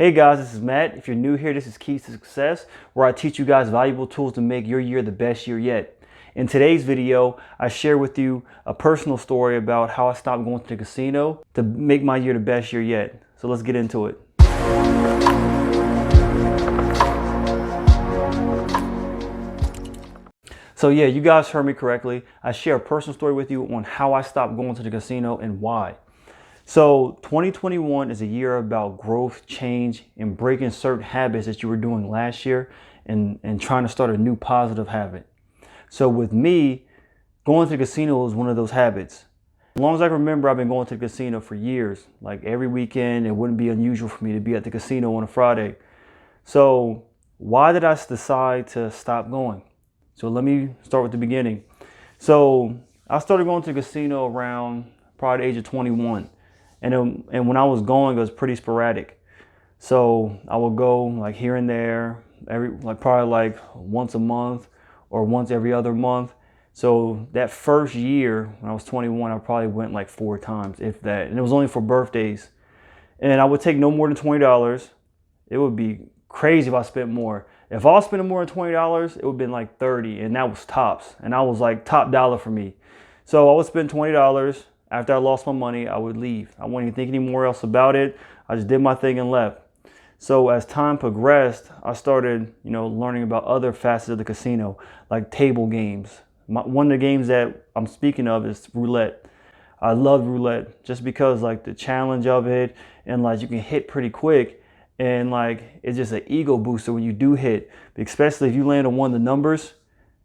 Hey guys, this is Matt. If you're new here, this is Keys to Success, where I teach you guys valuable tools to make your year the best year yet. In today's video, I share with you a personal story about how I stopped going to the casino to make my year the best year yet. So let's get into it. So yeah, you guys heard me correctly. I share a personal story with you on how I stopped going to the casino and why. So 2021 is a year about growth, change, and breaking certain habits that you were doing last year and trying to start a new positive habit. So with me, going to the casino is one of those habits. As long as I can remember, I've been going to the casino for years. Like every weekend, it wouldn't be unusual for me to be at the casino on a Friday. So why did I decide to stop going? So let me start with the beginning. So I started going to the casino around probably the age of 21. And when I was going, it was pretty sporadic. So I would go like here and there, probably once a month or once every other month. So that first year when I was 21, I probably went like 4 times, if that. And it was only for birthdays. And I would take no more than $20. It would be crazy if I spent more. If I was spending more than $20, it would have been like 30, and that was tops. And that was like top dollar for me. So I would spend $20. After I lost my money, I would leave. I wouldn't even think any more else about it. I just did my thing and left. So as time progressed, I started, learning about other facets of the casino, like table games. One of the games that I'm speaking of is Roulette. I love Roulette just because like the challenge of it, and like you can hit pretty quick, and like it's just an ego booster when you do hit, especially if you land on one of the numbers.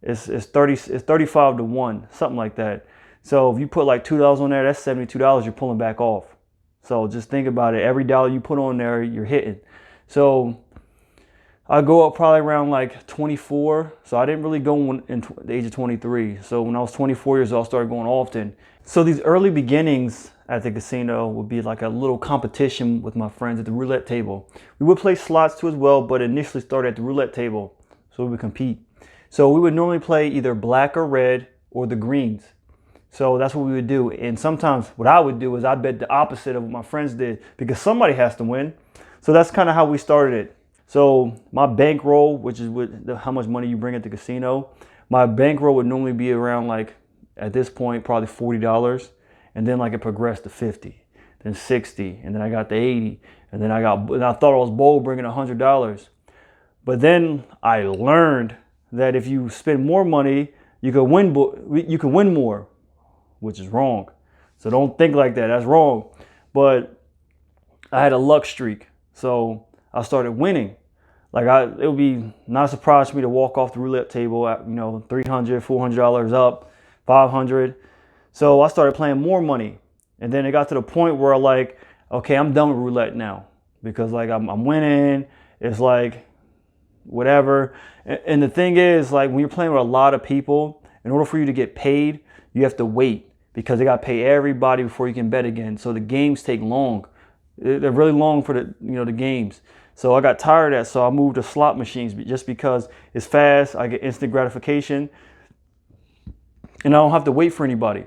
It's 35 to 1, something like that. So if you put like $2 on there, that's $72 you're pulling back off. So just think about it. Every dollar you put on there, you're hitting. So I go up probably around like 24. So I didn't really go in the age of 23. So when I was 24 years old, I started going often. So these early beginnings at the casino would be like a little competition with my friends at the roulette table. We would play slots too as well, but initially started at the roulette table. So we would compete. So we would normally play either black or red or the greens. So that's what we would do. And sometimes what I would do is I bet the opposite of what my friends did, because somebody has to win. So that's kind of how we started it. So my bankroll, which is how much money you bring at the casino, my bankroll would normally be around like, at this point, probably $40. And then like it progressed to 50, then 60, and then I got to 80. And then I thought I was bold bringing $100. But then I learned that if you spend more money, you can win more, which is wrong. So don't think like that. That's wrong. But I had a luck streak. So I started winning. It would be not a surprise for me to walk off the roulette table at, $300, $400 up, $500. So I started playing more money. And then it got to the point where like, okay, I'm done with roulette now, because like I'm winning. It's like whatever. And the thing is, like, when you're playing with a lot of people, in order for you to get paid, you have to wait, because they got to pay everybody before you can bet again. So the games take long. They're really long for the games. So I got tired of that. So I moved to slot machines just because it's fast. I get instant gratification, and I don't have to wait for anybody.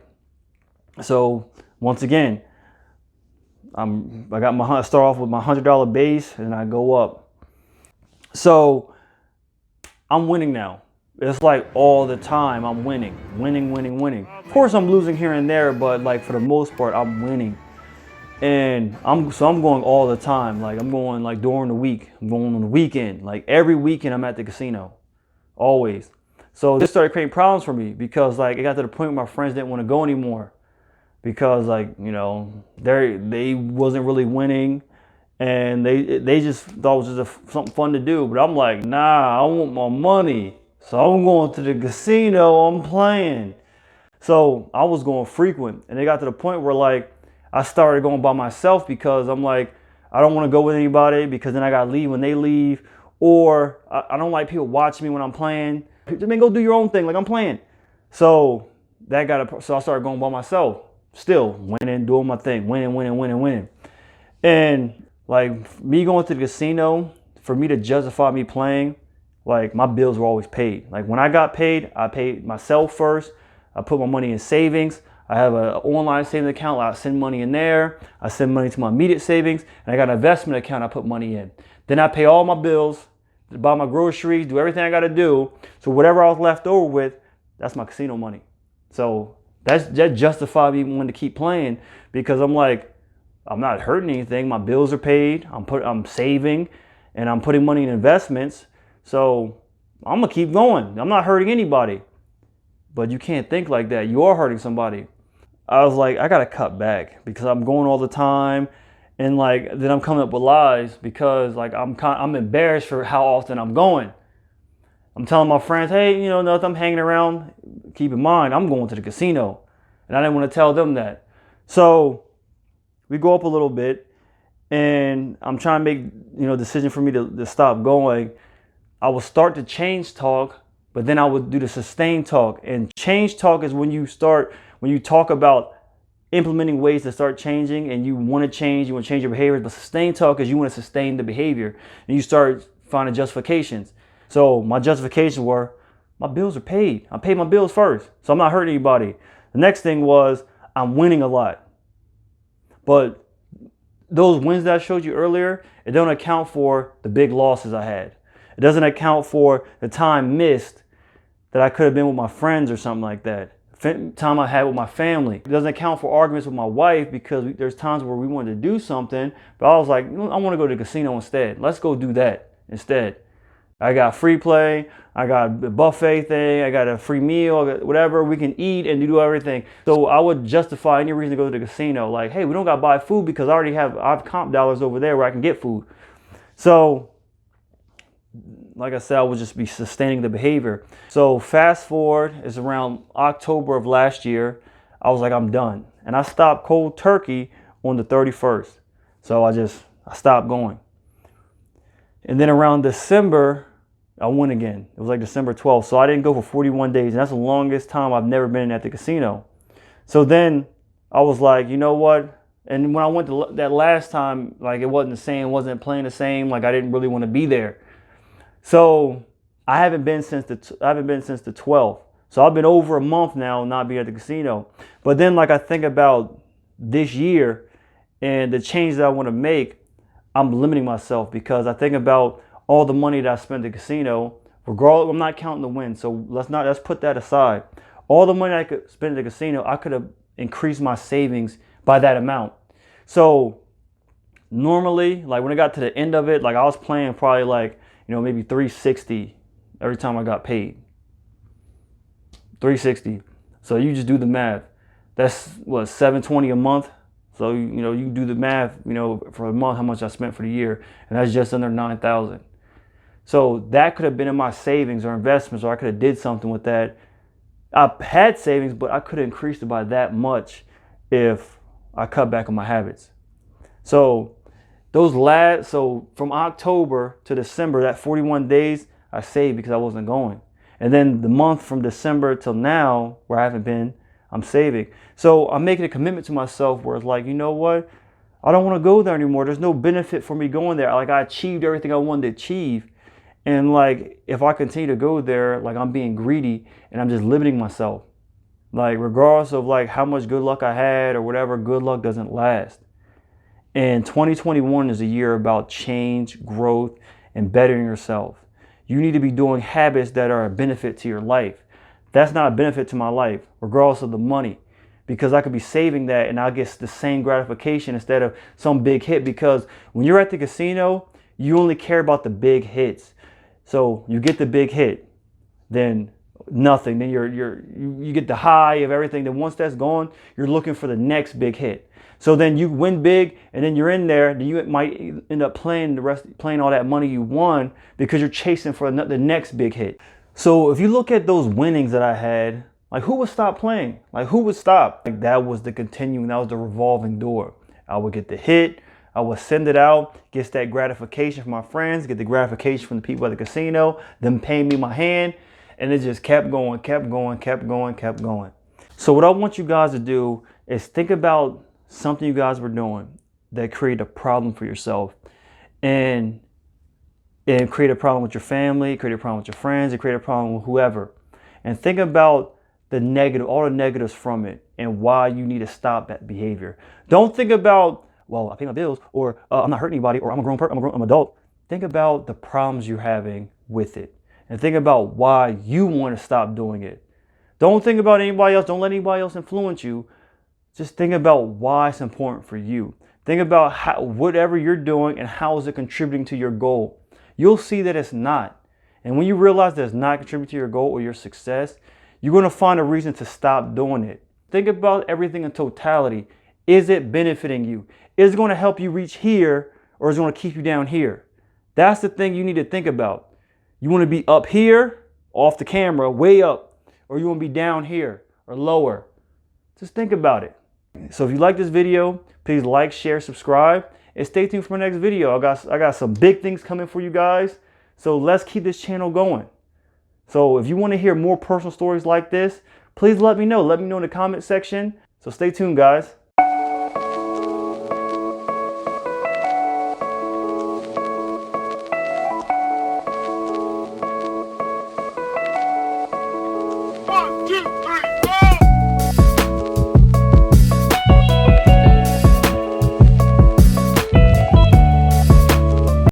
So once again, I start off with my $100 base, and I go up. So I'm winning now. It's like all the time I'm winning. Of course I'm losing here and there, but like for the most part I'm winning. And I'm going all the time. Like I'm going like during the week. I'm going on the weekend. Like every weekend I'm at the casino. Always. So this started creating problems for me, because like it got to the point where my friends didn't want to go anymore, because like, they wasn't really winning. And they just thought it was just something fun to do. But I'm like, nah, I want my money. So I'm going to the casino, I'm playing. So I was going frequent. And it got to the point where like I started going by myself, because I'm like, I don't want to go with anybody, because then I got to leave when they leave. Or I don't like people watching me when I'm playing. Just go do your own thing like I'm playing. So so I started going by myself. Still winning, doing my thing, winning. And like me going to the casino, for me to justify me playing, like my bills were always paid. Like when I got paid, I paid myself first. I put my money in savings. I have an online savings account. I send money in there. I send money to my immediate savings. And I got an investment account I put money in. Then I pay all my bills, buy my groceries, do everything I got to do. So whatever I was left over with, that's my casino money. So that justified me wanting to keep playing, because I'm like, I'm not hurting anything. My bills are paid. I'm saving, and I'm putting money in investments. So I'm gonna keep going. I'm not hurting anybody. But you can't think like that. You are hurting somebody. I was like, I gotta cut back because I'm going all the time, and like then I'm coming up with lies because like I'm embarrassed for how often I'm going. I'm telling my friends, hey, nothing, I'm hanging around. Keep in mind, I'm going to the casino, and I didn't want to tell them that. So we go up a little bit, and I'm trying to make decision for me to stop going. I will start to change talk, but then I would do the sustain talk. And change talk is when you talk about implementing ways to start changing, and you want to change your behaviors. But sustain talk is you want to sustain the behavior, and you start finding justifications. So my justifications were, my bills are paid. I paid my bills first, so I'm not hurting anybody. The next thing was, I'm winning a lot. But those wins that I showed you earlier, it don't account for the big losses I had. It doesn't account for the time missed that I could have been with my friends or something like that. Time I had with my family. It doesn't account for arguments with my wife, because there's times where we wanted to do something, but I was like, I want to go to the casino instead. Let's go do that instead. I got free play, I got a buffet thing, I got a free meal, whatever, we can eat and do everything. So I would justify any reason to go to the casino. Like, hey, we don't got to buy food because I have comp dollars over there where I can get food. So like I said, I would just be sustaining the behavior. So fast forward, is around October of last year. I was like, I'm done. And I stopped cold turkey on the 31st. So I stopped going. And then around December, I went again. It was like December 12th. So I didn't go for 41 days. And that's the longest time I've never been at the casino. So then I was like, you know what? And when I went to that last time, like it wasn't the same, wasn't playing the same. Like I didn't really want to be there. So I haven't been since the 12th. So I've been over a month now not being at the casino. But then like I think about this year and the change that I want to make, I'm limiting myself because I think about all the money that I spent at the casino. Regardless, I'm not counting the win. So let's put that aside. All the money I could spend at the casino, I could have increased my savings by that amount. So normally, like when I got to the end of it, like I was playing probably like, maybe $360 every time I got paid. $360. So you just do the math. That's what, $720 a month. So you do the math, for a month how much I spent for the year, and that's just under $9,000. So that could have been in my savings or investments, or I could have did something with that. I had savings, but I could have increased it by that much if I cut back on my habits. So from October to December, that 41 days I saved because I wasn't going. And then the month from December till now, where I haven't been, I'm saving. So I'm making a commitment to myself where it's like, you know what? I don't want to go there anymore. There's no benefit for me going there. Like I achieved everything I wanted to achieve. And like, if I continue to go there, like I'm being greedy and I'm just limiting myself. Like regardless of like how much good luck I had or whatever, good luck doesn't last. And 2021 is a year about change, growth, and bettering yourself. You need to be doing habits that are a benefit to your life. That's not a benefit to my life, regardless of the money, because I could be saving that and I'll get the same gratification instead of some big hit. Because when you're at the casino, you only care about the big hits. So you get the big hit, then nothing. Then you get the high of everything. Then once that's gone, you're looking for the next big hit. So then you win big, and then you're in there. Then you might end up playing all that money you won because you're chasing for the next big hit. So if you look at those winnings that I had, like who would stop playing? Like who would stop? Like that was the continuing. That was the revolving door. I would get the hit. I would send it out, get that gratification from my friends, get the gratification from the people at the casino, them paying me my hand, and it just kept going, kept going, kept going, kept going. So what I want you guys to do is think about something you guys were doing that created a problem for yourself, and create a problem with your family, create a problem with your friends, and create a problem with whoever. And think about the negative, all the negatives from it, and why you need to stop that behavior. Don't think about, well, I pay my bills, or I'm not hurting anybody, or I'm a grown person, I'm an adult. Think about the problems you're having with it, and think about why you want to stop doing it. Don't think about anybody else. Don't let anybody else influence you. Just think about why it's important for you. Think about how, whatever you're doing and how is it contributing to your goal. You'll see that it's not. And when you realize that it's not contributing to your goal or your success, you're going to find a reason to stop doing it. Think about everything in totality. Is it benefiting you? Is it going to help you reach here, or is it going to keep you down here? That's the thing you need to think about. You want to be up here, off the camera, way up, or you want to be down here or lower. Just think about it. So if you like this video, please like, share, subscribe, and stay tuned for my next video. I got some big things coming for you guys. So let's keep this channel going. So if you want to hear more personal stories like this, please let me know. Let me know in the comment section. So stay tuned, guys.